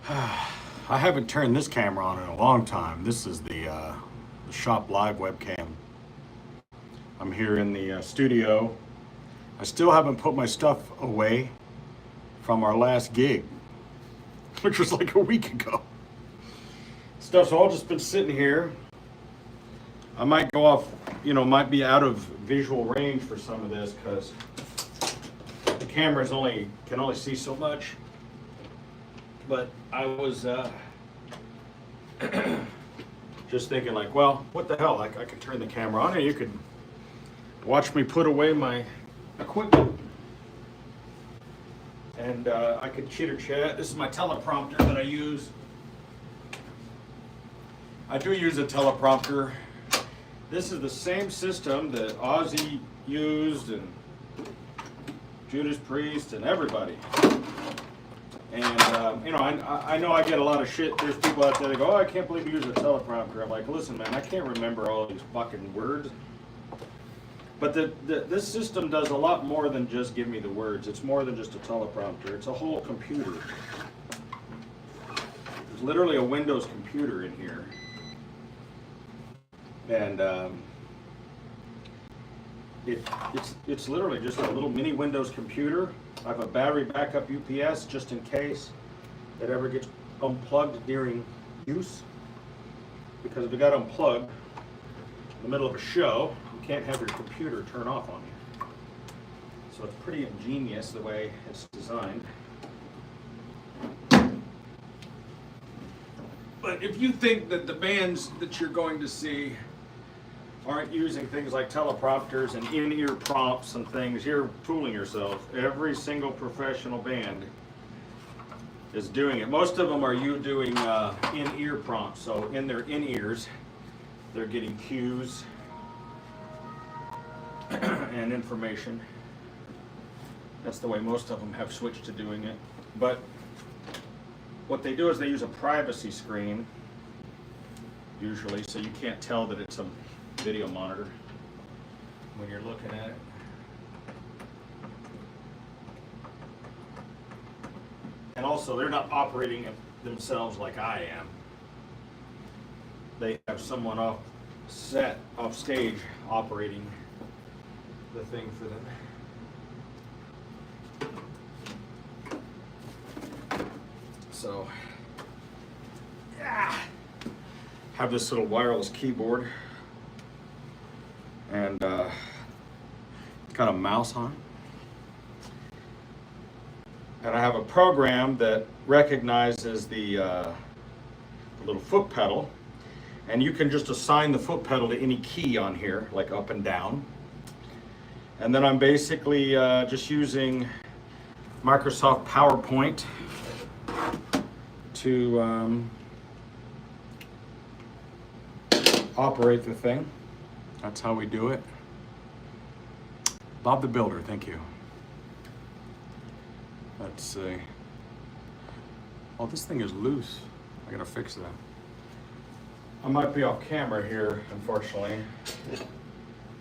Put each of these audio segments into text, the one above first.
I haven't turned this camera on in a long time. This is the Shop Live webcam. I'm here in the studio. I still haven't put my stuff away from our last gig, which was like a week ago. Stuff's all just been sitting here. I might go off, might be out of visual range for some of this because the camera's can only see so much. But I was just thinking like, well, what the hell? I could turn the camera on and you could watch me put away my equipment. And I could chitter chat. This is my teleprompter that I use. I do use a teleprompter. This is the same system that Ozzy used and Judas Priest and everybody. And, I know I get a lot of shit. There's people out there that go, oh, I can't believe you use a teleprompter. I'm like, listen, man, I can't remember all these fucking words. But this system does a lot more than just give me the words. It's more than just a teleprompter. It's a whole computer. There's literally a Windows computer in here. And it's literally just a little mini Windows computer. I have a battery backup UPS just in case it ever gets unplugged during use. Because if it got unplugged in the middle of a show, you can't have your computer turn off on you. So it's pretty ingenious the way it's designed. But if you think that the bands that you're going to see aren't using things like teleprompters and in-ear prompts and things, you're fooling yourself. Every single professional band is doing it. Most of them are doing in-ear prompts. So in their in-ears, they're getting cues and information. That's the way most of them have switched to doing it. But what they do is they use a privacy screen, usually, so you can't tell that it's a video monitor when you're looking at it. And also, they're not operating it themselves like I am. They have someone off stage, operating the thing for them. So, yeah. Have this little wireless keyboard and got a mouse on it. And I have a program that recognizes the little foot pedal, and you can just assign the foot pedal to any key on here, like up and down. And then I'm basically just using Microsoft PowerPoint to operate the thing. That's how we do it. Bob the Builder, thank you. Let's see. Oh, this thing is loose. I gotta fix that. I might be off camera here, unfortunately.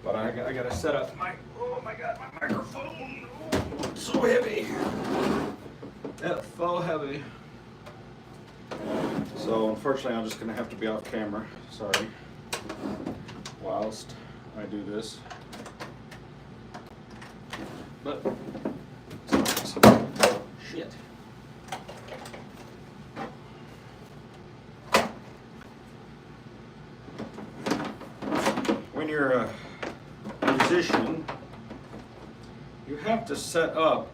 But I gotta set up oh my God, my microphone. Oh, it's so heavy. That's so heavy. So unfortunately, I'm just gonna have to be off camera. Sorry. Whilst I do this. But shit. When you're a musician, you have to set up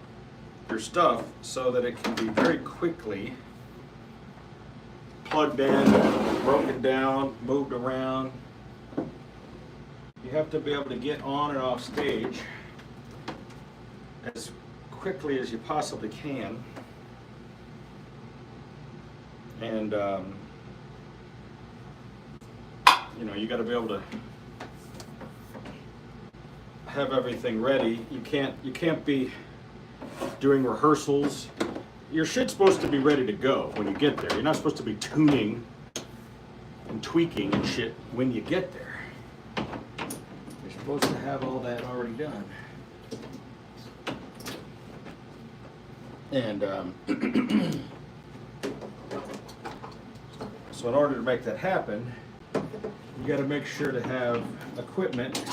your stuff so that it can be very quickly plugged in, broken down, moved around. You have to be able to get on and off stage as quickly as you possibly can. And you got to be able to have everything ready. You can't be doing rehearsals. Your shit's supposed to be ready to go when you get there. You're not supposed to be tuning and tweaking and shit when you get there. You're supposed to have all that already done. And So in order to make that happen, you got to make sure to have equipment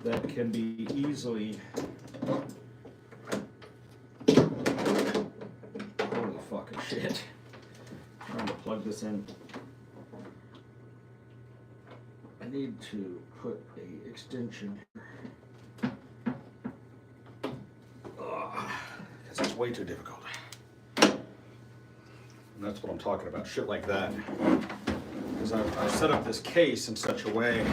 that can be easily, holy fucking shit, trying to plug this in. I need to put a extension here, because it's way too difficult. And that's what I'm talking about, shit like that. Because I've set up this case in such a way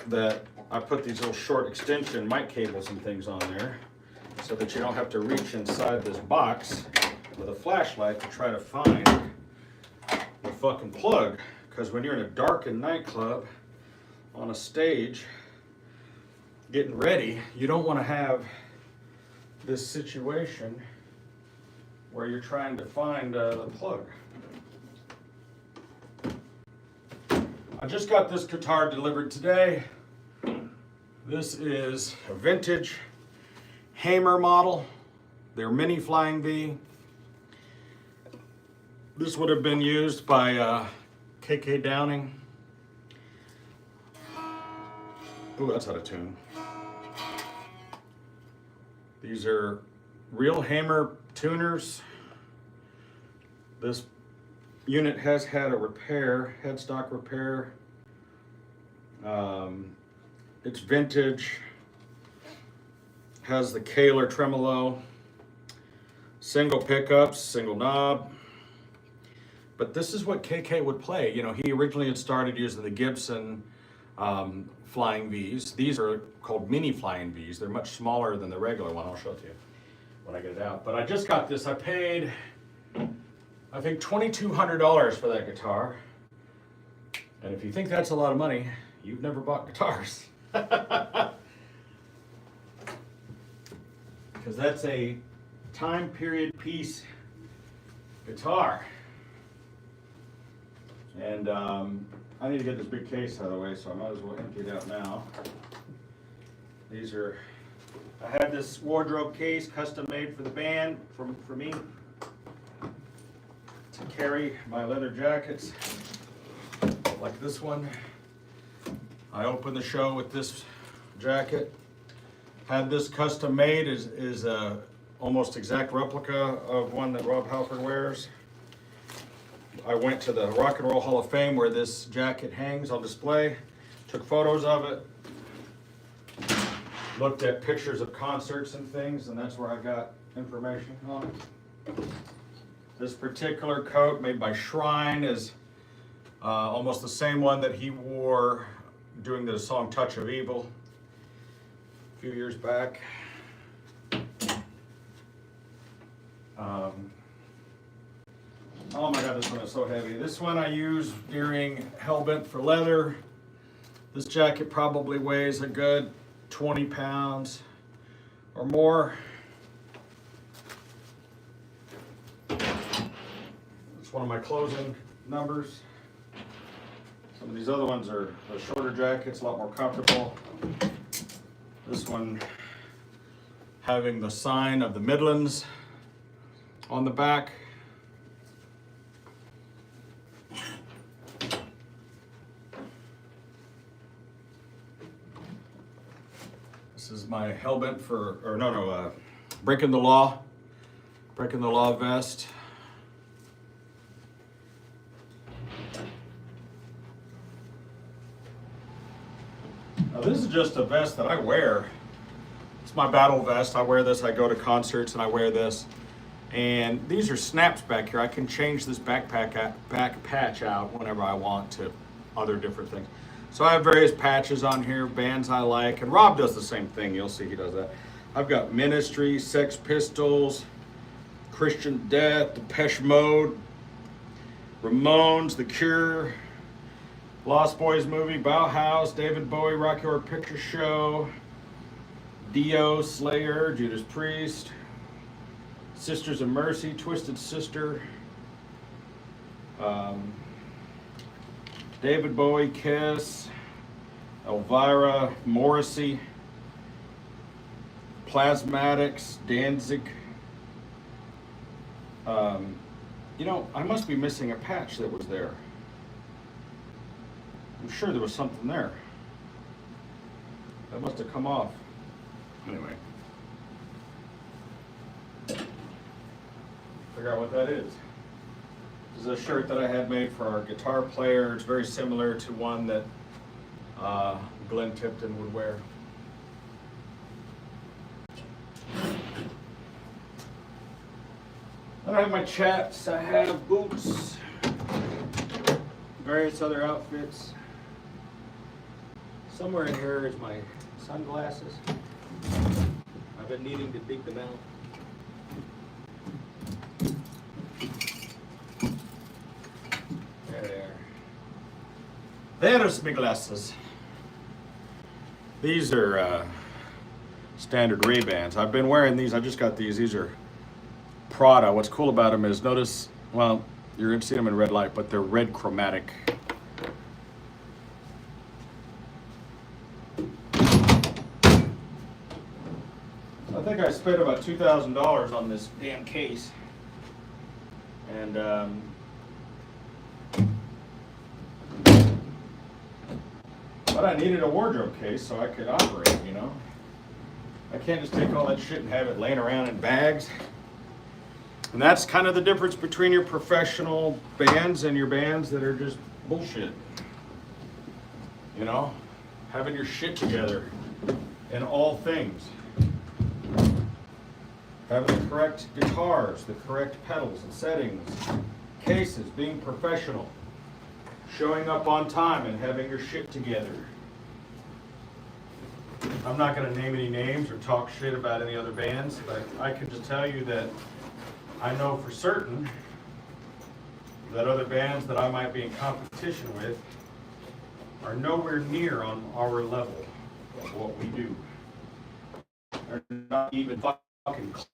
that I put these little short extension mic cables and things on there so that you don't have to reach inside this box with a flashlight to try to find the fucking plug. Because when you're in a darkened nightclub on a stage getting ready, you don't want to have this situation where you're trying to find the plug. I just got this guitar delivered today. This is a vintage Hamer model. They're mini Flying V. This would have been used by KK Downing. Ooh, that's out of tune. These are real Hamer tuners. This unit has had a repair, headstock repair. It's vintage, has the Kahler tremolo, single pickups, single knob. But this is what KK would play. You know, he originally had started using the Gibson Flying Vs. These are called mini Flying Vs. They're much smaller than the regular one. I'll show it to you when I get it out. But I just got this. I paid, I think, $2,200 for that guitar. And if you think that's a lot of money, you've never bought guitars. Because that's a time period piece guitar. And I need to get this big case out of the way, so I might as well empty it out now. These are, I had this wardrobe case custom made for the band, for me, to carry my leather jackets, like this one. I opened the show with this jacket. Had this custom made, is a almost exact replica of one that Rob Halford wears. I went to the Rock and Roll Hall of Fame where this jacket hangs on display, took photos of it, looked at pictures of concerts and things, and that's where I got information on it. This particular coat made by Shrine is almost the same one that he wore doing the song Touch of Evil a few years back. Oh my God, this one is so heavy. This one I use during Hellbent for Leather. This jacket probably weighs a good 20 pounds or more. It's one of my closing numbers. Some of these other ones are the shorter jackets, a lot more comfortable. This one having the sign of the Midlands on the back. This is my Hellbent for, or no, Breaking the Law vest. Now this is just a vest that I wear. It's my battle vest. I wear this, I go to concerts and I wear this. And these are snaps back here. I can change this back patch out whenever I want to other different things. So I have various patches on here, bands I like, and Rob does the same thing. You'll see he does that. I've got Ministry, Sex Pistols, Christian Death, Depeche Mode, Ramones, The Cure, Lost Boys movie, Bauhaus, David Bowie, Rocky Horror Picture Show, Dio, Slayer, Judas Priest, Sisters of Mercy, Twisted Sister, David Bowie, Kiss, Elvira, Morrissey, Plasmatics, Danzig, You know, I must be missing a patch that was there. I'm sure there was something there. That must have come off. Anyway. Figure out what that is. This is a shirt that I had made for our guitar player. It's very similar to one that Glenn Tipton would wear. Then I have my chaps, I have boots, various other outfits. Somewhere in here is my sunglasses. I've been needing to dig them out. There they are. There's my glasses. These are standard Ray-Bans. I've been wearing these. I just got these. These are Prada. What's cool about them is notice, well, you're going to see them in red light, but they're red chromatic. I think I spent about $2,000 on this damn case. And but I needed a wardrobe case so I could operate, you know. I can't just take all that shit and have it laying around in bags. And that's kind of the difference between your professional bands and your bands that are just bullshit. You know, having your shit together in all things. Having the correct guitars, the correct pedals and settings, cases, being professional, showing up on time and having your shit together. I'm not going to name any names or talk shit about any other bands, but I can just tell you that I know for certain that other bands that I might be in competition with are nowhere near on our level of what we do. They're not even fucking close.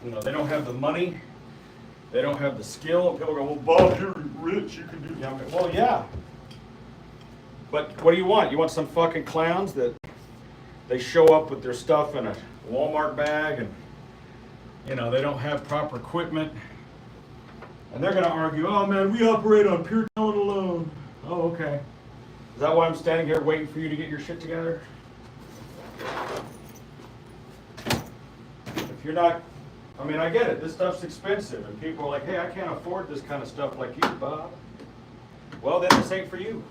You know, they don't have the money, they don't have the skill. People go, well, Bob, you're rich, you can do. Yeah, well, yeah. But what do you want? You want some fucking clowns that they show up with their stuff in a Walmart bag and, you know, they don't have proper equipment. And they're going to argue, oh man, we operate on pure talent alone. Oh, okay. Is that why I'm standing here waiting for you to get your shit together? If you're not, I mean, I get it. This stuff's expensive. And people are like, hey, I can't afford this kind of stuff like you, Bob. Well, then this ain't for you.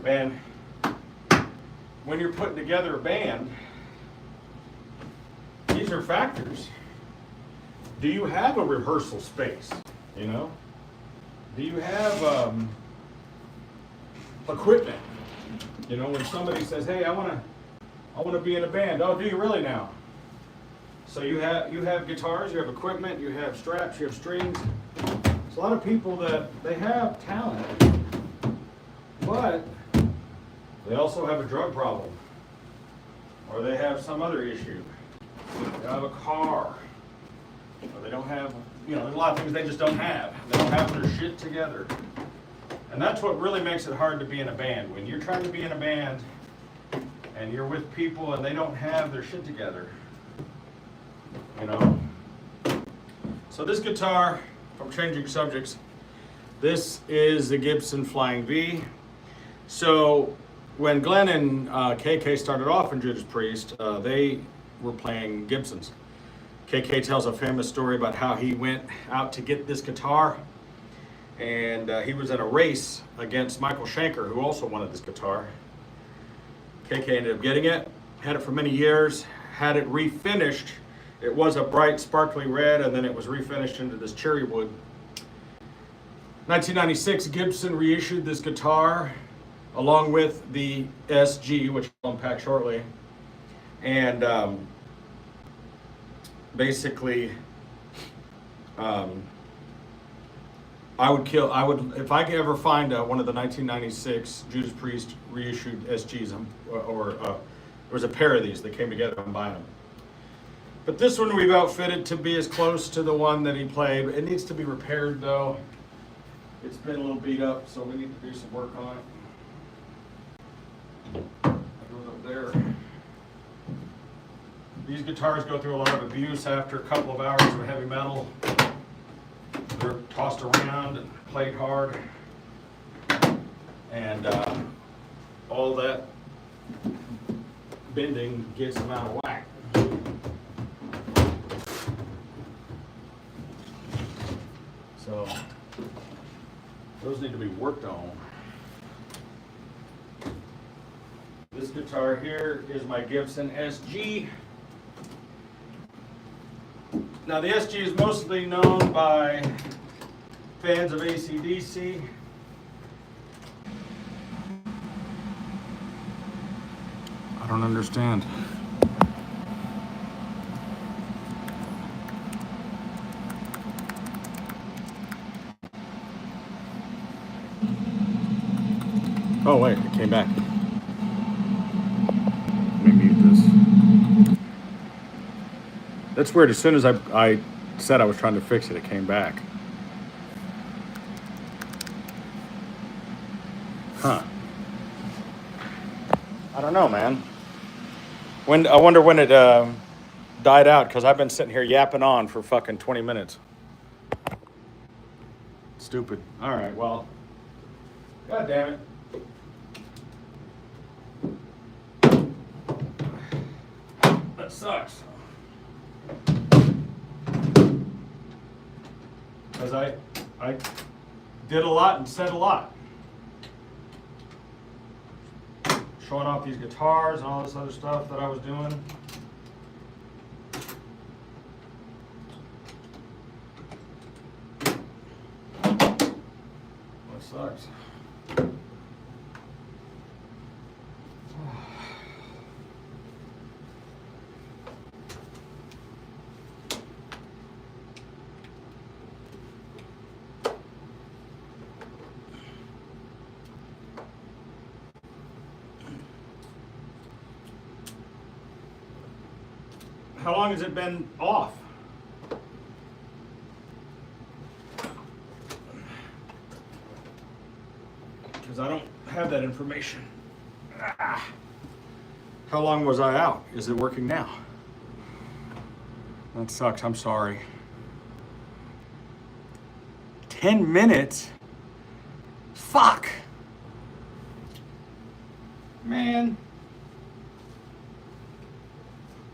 Man, when you're putting together a band, these are factors. Do you have a rehearsal space? You know? Do you have equipment? You know, when somebody says, hey, I want to be in a band. Oh, do you really now? So you have guitars, you have equipment, you have straps, you have strings. There's a lot of people that they have talent, but they also have a drug problem, or they have some other issue. They have a car, or they don't have, you know, there's a lot of things they just don't have. They don't have their shit together. And that's what really makes it hard to be in a band. When you're trying to be in a band and you're with people and they don't have their shit together, you know. So this guitar, if I'm changing subjects, this is the Gibson Flying V. So when Glenn and KK started off in Judas Priest, they were playing Gibsons. KK tells a famous story about how he went out to get this guitar, and he was in a race against Michael Schenker, who also wanted this guitar. KK ended up getting it, had it for many years, had it refinished. It was a bright, sparkly red, and then it was refinished into this cherry wood. 1996, Gibson reissued this guitar along with the SG, which I'll unpack shortly. And basically, I would, if I could ever find one of the 1996 Judas Priest reissued SGs, there was a pair of these that came together, I'm buying them. But this one we've outfitted to be as close to the one that he played. It needs to be repaired though. It's been a little beat up, so we need to do some work on it. It goes up there. These guitars go through a lot of abuse after a couple of hours of heavy metal. They're tossed around and played hard. And all that bending gets them out of whack. So those need to be worked on. This guitar here is my Gibson SG. Now the SG is mostly known by fans of AC/DC. I don't understand. Oh wait, it came back. Let me mute this. That's weird. As soon as I said I was trying to fix it, it came back. Huh. I don't know, man. I wonder when it died out, because I've been sitting here yapping on for fucking 20 minutes. Stupid. All right, well. God damn it. That sucks. Because I did a lot and said a lot. Showing off these guitars and all this other stuff that I was doing. That sucks. How long has it been off? Because I don't have that information. How long was I out? Is it working now? That sucks, I'm sorry. 10 minutes? Fuck! Man.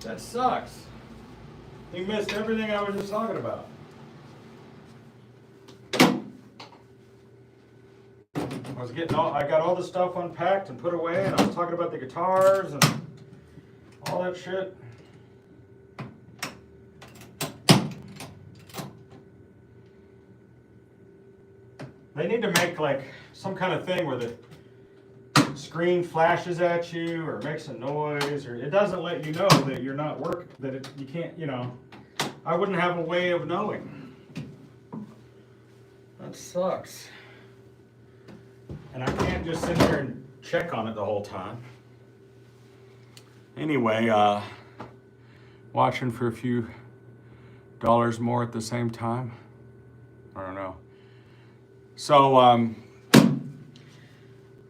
That sucks. You missed everything I was just talking about. I got all the stuff unpacked and put away, and I was talking about the guitars and all that shit. They need to make like some kind of thing where the screen flashes at you or makes a noise, or it doesn't let you know that you're not working, that you can't, you know. I wouldn't have a way of knowing. That sucks. And I can't just sit here and check on it the whole time. Anyway, watching for a few dollars more at the same time. I don't know. So,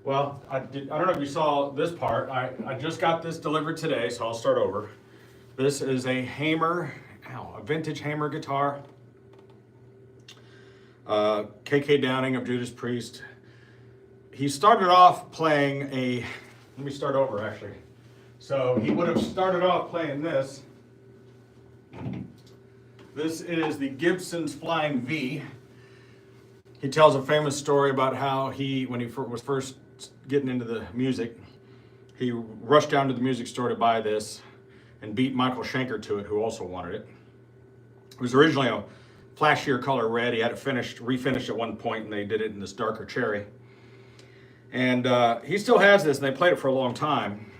well, I don't know if you saw this part. I just got this delivered today, so I'll start over. This is a Hamer, a vintage Hamer guitar. KK Downing of Judas Priest. He started off playing let me start over actually. So he would have started off playing this. This is the Gibson's Flying V. He tells a famous story about how when he was first getting into the music, he rushed down to the music store to buy this and beat Michael Schenker to it, who also wanted it. It was originally a flashier color red. He had it refinished at one point, and they did it in this darker cherry. And he still has this, and they played it for a long time.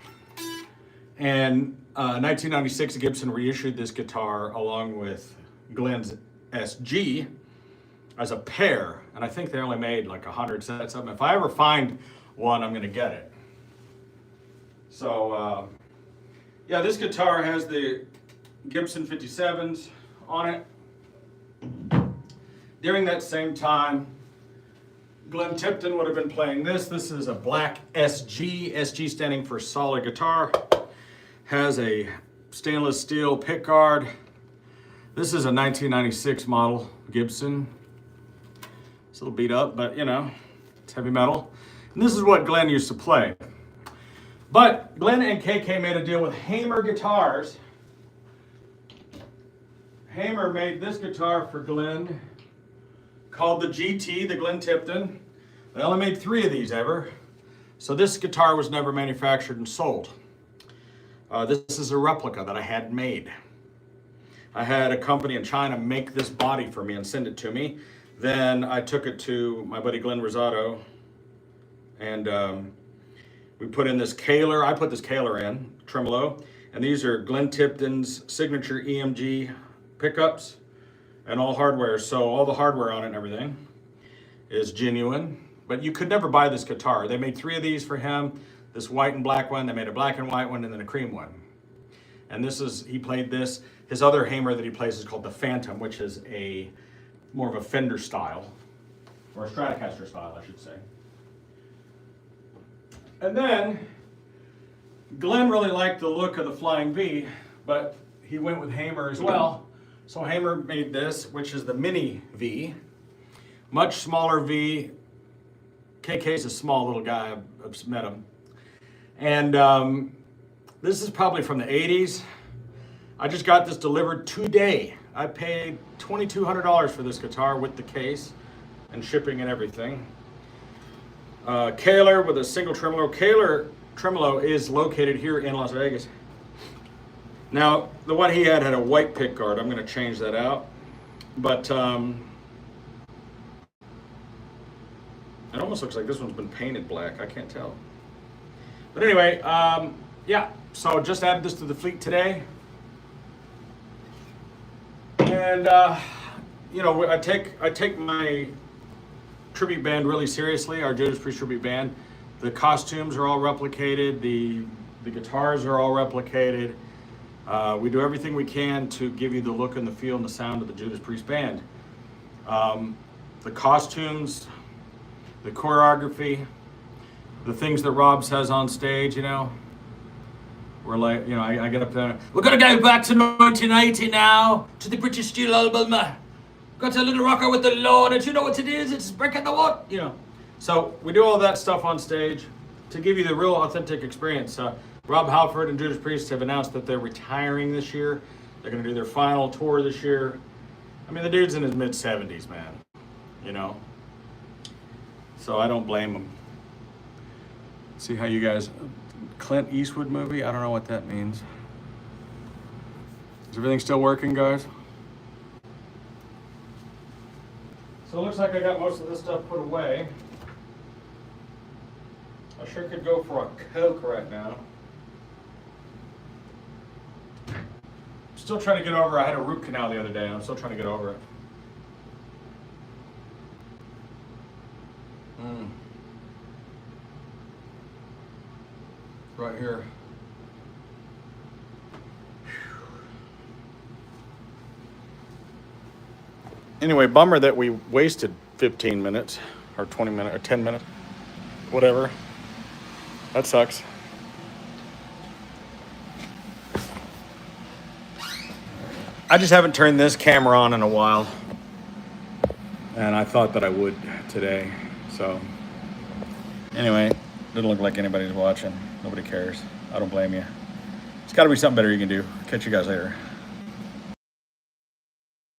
And 1996, Gibson reissued this guitar along with Glenn's SG as a pair. And I think they only made like 100 sets of them. If I ever find one, I'm going to get it. So, yeah, this guitar has the Gibson 57s on it. During that same time, Glenn Tipton would have been playing this. This is a black SG, SG standing for solid guitar. Has a stainless steel pickguard. This is a 1996 model Gibson. It's a little beat up, but you know, it's heavy metal. And this is what Glenn used to play. But Glenn and KK made a deal with Hamer Guitars. Hamer made this guitar for Glenn called the GT, the Glenn Tipton. They only made 3 of these ever. So this guitar was never manufactured and sold. This is a replica that I had made. I had a company in China make this body for me and send it to me. Then I took it to my buddy Glenn Rosado, and we put in this Kaler. I put this Kaler in, tremolo, and these are Glenn Tipton's signature EMG pickups and all hardware. So all the hardware on it and everything is genuine, but you could never buy this guitar. They made 3 of these for him, this white and black one. They made a black and white one and then a cream one. And this is, he played this. His other Hamer that he plays is called the Phantom, which is a more of a Fender style, or a Stratocaster style, I should say. And then Glenn really liked the look of the Flying V, but he went with Hamer as well. So Hamer made this, which is the Mini V, much smaller V. KK's a small little guy, I've met him. And this is probably from the 80s. I just got this delivered today. I paid $2,200 for this guitar with the case and shipping and everything. Kaler with a single tremolo. Kaler tremolo is located here in Las Vegas. Now, the one he had a white pickguard. I'm going to change that out. But it almost looks like this one's been painted black. I can't tell. But anyway, yeah. So just added this to the fleet today. And, you know, I take my tribute band really seriously, our Judas Priest tribute band. The costumes are all replicated. The guitars are all replicated. We do everything we can to give you the look and the feel and the sound of the Judas Priest band. The costumes, the choreography, the things that Rob says on stage, you know. We're like, you know, I get up there, we're gonna go back to 1980 now, to the British Steel album. Got a little rocker with the Lord, and you know what it is? It's breaking the what? You know. So we do all that stuff on stage to give you the real authentic experience. Rob Halford and Judas Priest have announced that they're retiring this year. They're gonna do their final tour this year. I mean, the dude's in his mid-70s, man, you know. So I don't blame him. See how you guys, Clint Eastwood movie? I don't know what that means. Is everything still working, guys? So it looks like I got most of this stuff put away. I sure could go for a Coke right now. Still trying to get over, I had a root canal the other day, and I'm still trying to get over it. Right here. Anyway, bummer that we wasted 15 minutes or 20 minutes or 10 minutes, whatever. That sucks. I just haven't turned this camera on in a while, and I thought that I would today. So anyway, doesn't look like anybody's watching. Nobody cares. I don't blame you. It's got to be something better you can do. Catch you guys later.